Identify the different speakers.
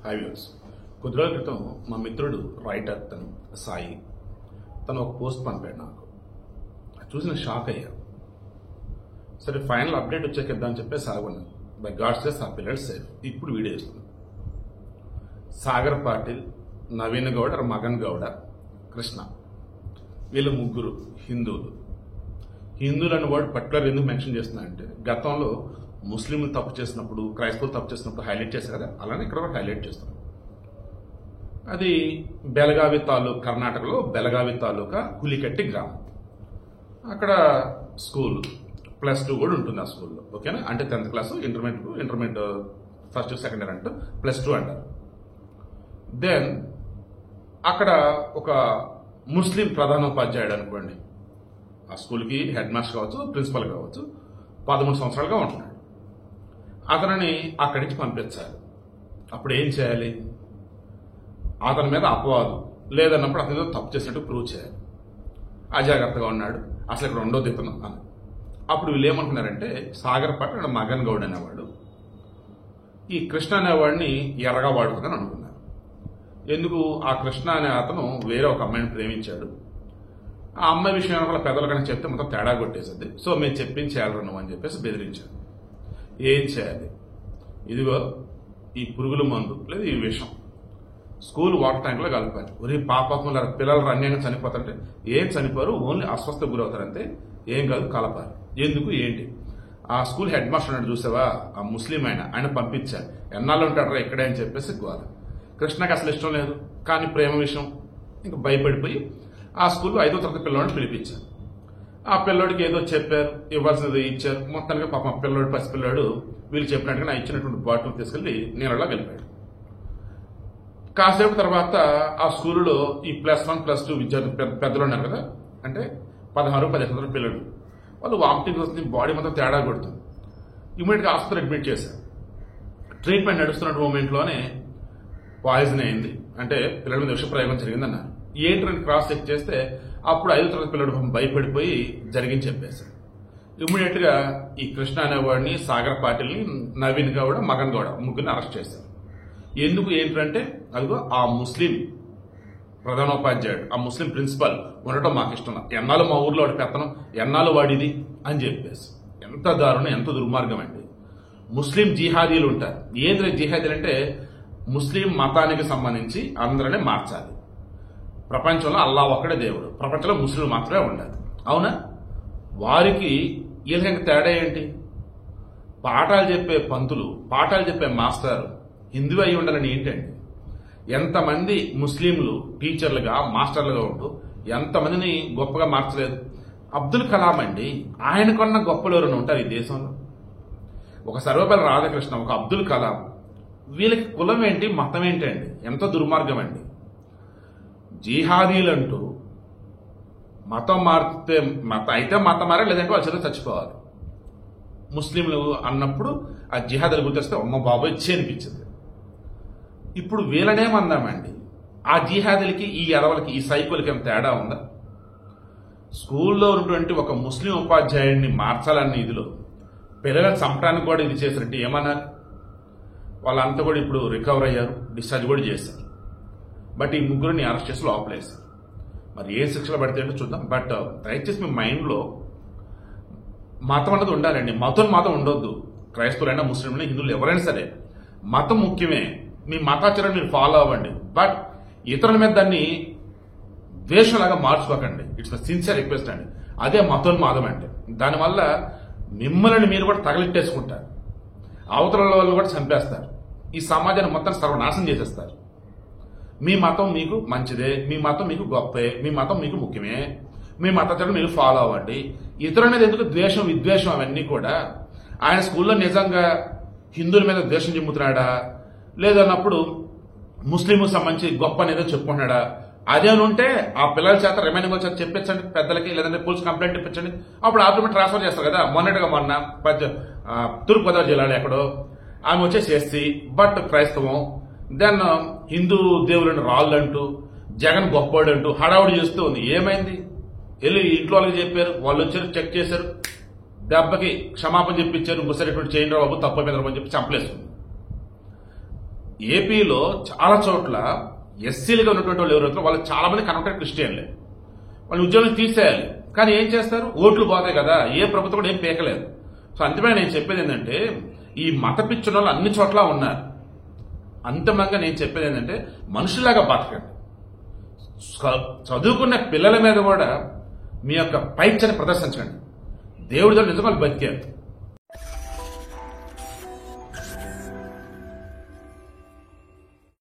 Speaker 1: High views. కొద్ది రోజుల క్రితం మా మిత్రుడు రైటర్ తను సాయి తను ఒక పోస్ట్ పంపాడు నాకు. చూసిన షాక్ అయ్యా. సరే ఫైనల్ అప్డేట్ వచ్చేకిద్దామని చెప్పేసి ఆగున్నాను. బై గాడ్స్ గ్రేస్ ఆ పిల్లలు సేఫ్. ఇప్పుడు వీడియో ఇస్తున్నాను. సాగర్ పాటిల్, నవీన్ గౌడ, మగన్ గౌడ, కృష్ణ వీళ్ళు ముగ్గురు హిందువులు. హిందువులు అనే వర్డ్ పర్టికులర్ ఎందుకు మెన్షన్ చేస్తున్నా అంటే గతంలో ముస్లింలు తప్పు చేసినప్పుడు, క్రైస్తవులు తప్పు చేసినప్పుడు హైలైట్ చేశారు కదా, అలానే ఇక్కడ కూడా హైలైట్ చేస్తున్నాం. అది బెలగావి తాలూకా, కర్ణాటకలో బెలగావి తాలూకా హులికట్టి గ్రామం. అక్కడ స్కూల్ +2 కూడా ఉంటుంది ఆ స్కూల్లో. ఓకేనా? అంటే 10th class, intermediate first second year అంటే +2 అంటారు. దెన్ అక్కడ ఒక ముస్లిం ప్రధానోపాధ్యాయుడు అనుకోండి, ఆ స్కూల్కి హెడ్ మాస్టర్ కావచ్చు, ప్రిన్సిపల్ కావచ్చు, 13 సంవత్సరాలుగా ఉంటున్నాడు. అతనిని అక్కడి నుంచి పంపించాలి. అప్పుడు ఏం చేయాలి? అతని మీద అపవాదు లేదన్నప్పుడు అతని మీద తప్పు చేసినట్టు ప్రూవ్ చేయాలి. అజాగ్రత్తగా ఉన్నాడు, అసలు ఇక్కడ ఉండో దిగుతున్నాం అని. అప్పుడు వీళ్ళు ఏమనుకున్నారంటే సాగర్ పట్ల మగన్ గౌడ్ అనేవాడు ఈ కృష్ణ అనేవాడిని ఎర్రగా వాడుకుందని అనుకున్నారు. ఎందుకు? ఆ కృష్ణ అనే అతను వేరే ఒక అమ్మాయిని ప్రేమించాడు. ఆ అమ్మాయి విషయం వల్ల పెద్దల కన్నా చెప్తే మొత్తం తేడా కొట్టేసింది. సో మేము చెప్పించేయాలి నువ్వు అని చెప్పేసి బెదిరించాడు. ఏం చేయాలి? ఇదిగో ఈ పురుగుల మందు లేదు ఈ విషం స్కూల్ వాటర్ ట్యాంక్లో కలపాలి. ఒరే పాపం పిల్లలు అన్యాయంగా చనిపోతారంటే ఏం చనిపోరు, ఓన్లీ అస్వస్థకు గురవుతారంటే ఏం కాదు, కలపాలి. ఎందుకు ఏంటి? ఆ స్కూల్ హెడ్ మాస్టర్ అన్నాడు చూసావా, ఆ ముస్లిం ఆయన పంపించారు. ఎన్నాళ్ళు ఉంటాడరా ఇక్కడే అని చెప్పేసి గోల. కృష్ణకి అసలు ఇష్టం లేదు, కానీ ప్రేమ విషయం ఇంకా భయపడిపోయి ఆ స్కూల్లో 5వ తరగతి పిల్లవాడిని పిలిపించారు. ఆ పిల్లోడికి ఏదో చెప్పారు, ఇవ్వాల్సినది ఇచ్చారు. మొత్తానికి పాపం పిల్లోడు, పసిపిల్లాడు వీళ్ళు చెప్పినట్టుగా నా ఇచ్చినటువంటి బాటిల్ తీసుకెళ్లి నీళ్ళలో వెళ్ళిపోయాడు. కాసేపు తర్వాత ఆ స్కూల్లో ఈ +1, +2 విద్యార్థులు పెద్దలు ఉన్నారు కదా, అంటే 16-17 పిల్లలు, వాళ్ళు వామిటింగ్ వస్తుంది, బాడీ మొత్తం తేడా కొడుతుంది. ఇమీడియట్గా ఆసుపత్రి అడ్మిట్ చేశారు. ట్రీట్మెంట్ నడుస్తున్న మూమెంట్లోనే పాయిజన్ అయింది, అంటే పిల్లల మీద విషప్రయోగం జరిగిందన్నారు. ఏంటని క్రాస్ చెక్ చేస్తే అప్పుడు 5వ తరగతి పిల్లడు భయపడిపోయి జరిగింది చెప్పేశారు. ఇమీడియట్ గా ఈ కృష్ణ అనేవాడిని, సాగర్ పాటిల్ని, నవీన్ గౌడ, మగన్ గౌడ ముగ్గురిని అరెస్ట్ చేశారు. ఎందుకు ఏంటంటే అదిగో ఆ ముస్లిం ప్రధానోపాధ్యాయుడు, ఆ ముస్లిం ప్రిన్సిపల్ ఉండటం మాకు ఇష్టం, ఎన్నాళ్ళు మా ఊర్లో వాడి పెత్తనం, ఎన్నాళ్ళు వాడిది అని చెప్పేసి. ఎంత దారుణం, ఎంత దుర్మార్గం అండి. ముస్లిం జిహాదీలు ఉంటారు. ఏంటి జిహాదీలు అంటే ముస్లిం మతానికి సంబంధించి అందరినీ మార్చాలి. ప్రపంచంలో అల్లా ఒక్కడే దేవుడు, ప్రపంచంలో ముస్లింలు మాత్రమే ఉండాలి. అవునా? వారికి వీళ్ళకి తేడా ఏంటి? పాఠాలు చెప్పే పంతులు, పాఠాలు చెప్పే మాస్టర్ హిందూ అయి ఉండాలని ఏంటండి? ఎంతమంది ముస్లింలు టీచర్లుగా, మాస్టర్లుగా ఉంటూ ఎంతమందిని గొప్పగా మార్చలేదు. అబ్దుల్ కలాం అండి, ఆయనకన్నా గొప్పలు ఎవరైనా ఉంటారు ఈ దేశంలో? ఒక సర్వపల్లి రాధాకృష్ణ, ఒక అబ్దుల్ కలాం, వీళ్ళకి కులం ఏంటి, మతం ఏంటండి? ఎంత దుర్మార్గం అండి. జిహాదీలంటూ మతం మారితే అయితే మతం మారే, లేదంటే వాళ్ళ చేత చచ్చిపోవాలి. ముస్లింలు అన్నప్పుడు ఆ జిహాదీలు గుర్తొస్తే అమ్మ బాబోయ్ ఇచ్చే అనిపించింది. ఇప్పుడు వీళ్ళనేమందామండి, ఆ జిహాదీలకి ఈ ఎదవలకి, ఈ సైకోలకి ఏం తేడా ఉందా? స్కూల్లో ఉన్నటువంటి ఒక ముస్లిం ఉపాధ్యాయుడిని మార్చాలన్న ఇదిలో పిల్లలను చంపడానికి కూడా ఇది చేసినట్టు ఏమన్నారు? వాళ్ళంతా కూడా ఇప్పుడు రికవర్ అయ్యారు, డిశ్చార్జ్ కూడా చేశారు. బట్ ఈ ముగ్గురిని అరెస్ట్ చేసి లోపలేశారు. మరి ఏ శిక్షలు పడితే ఏంటో చూద్దాం. బట్ దయచేసి మీ మైండ్లో మతం అన్నది ఉండాలండి. మతం ఉండొద్దు. క్రైస్తవులైనా, ముస్లింలైనా, హిందువులు ఎవరైనా సరే మతం ముఖ్యమే. మీ మతాచరణ మీరు ఫాలో అవ్వండి. బట్ ఇతరుల మీద దాన్ని ద్వేషంలాగా మార్చుకోకండి. ఇట్స్ సిన్సియర్ రిక్వెస్ట్ అండి. అదే మతోన్మాదం అంటే. దానివల్ల మిమ్మల్ని మీరు కూడా తగలెట్టేసుకుంటారు, అవతల వాళ్ళు కూడా చంపేస్తారు, ఈ సమాజాన్ని మొత్తం సర్వనాశనం చేసేస్తారు. మీ మతం మీకు మంచిదే, మీ మతం మీకు గొప్పే, మీ మతం మీకు ముఖ్యమే, మీ మతాచరణ మీరు ఫాలో అవ్వండి. ఇతరుల మీద ఎందుకు ద్వేషం, విద్వేషం అవన్నీ కూడా? ఆయన స్కూల్లో నిజంగా హిందువుల మీద ద్వేషం చెందుతున్నాడా, లేదన్నప్పుడు ముస్లింకు సంబంధించి గొప్ప అనేది చెప్పుకుంటున్నాడా? అదేనుంటే ఆ పిల్లల చేత రిమైనింగ్ చేత చెప్పించండి పెద్దలకి, లేదంటే పోలీస్ కంప్లైంట్ ఇప్పించండి. అప్పుడు ఆటోమేటిక్ ట్రాన్స్ఫర్ చేస్తారు కదా. మొన్న తూర్పుగోదావరి జిల్లాలో ఎక్కడో ఆమె వచ్చేసి ఎస్సీ, బట్ క్రైస్తవం, దెన్ హిందూ దేవుళ్ళని రాళ్ళు అంటూ, జగన్ గొప్పోడు అంటూ హడావుడి చేస్తూ ఉంది. ఏమైంది? వెళ్ళి ఇంట్లో వాళ్ళకి చెప్పారు, వాళ్ళు వచ్చారు, చెక్ చేశారు, దెబ్బకి క్షమాపణ చెప్పించారు, ముసలిటువంటి చేయండి బాబు తప్ప మీద అని చెప్పి చంపలేస్తుంది. ఏపీలో చాలా చోట్ల ఎస్సీలుగా ఉన్నటువంటి వాళ్ళు ఎవరైతే వాళ్ళు చాలా మంది కన్వర్టెడ్ క్రిస్టియన్లే. వాళ్ళు ఉద్యోగం తీసేయాలి, కానీ ఏం చేస్తారు? ఓట్లు పోతాయి కదా, ఏ ప్రభుత్వం కూడా ఏం పీకలేదు. సో అంతిమే నేను చెప్పేది ఏంటంటే, ఈ మత పిచ్చిన వాళ్ళు అన్ని చోట్ల ఉన్నారు. అంతిమంగా నేను చెప్పేది ఏంటంటే, మనుషులాగా బతకండి. చదువుకున్న పిల్లల మీద కూడా మీ యొక్క పైచ్చని ప్రదర్శించండి. దేవుడి దగ్గర నిజంగా బతికారు.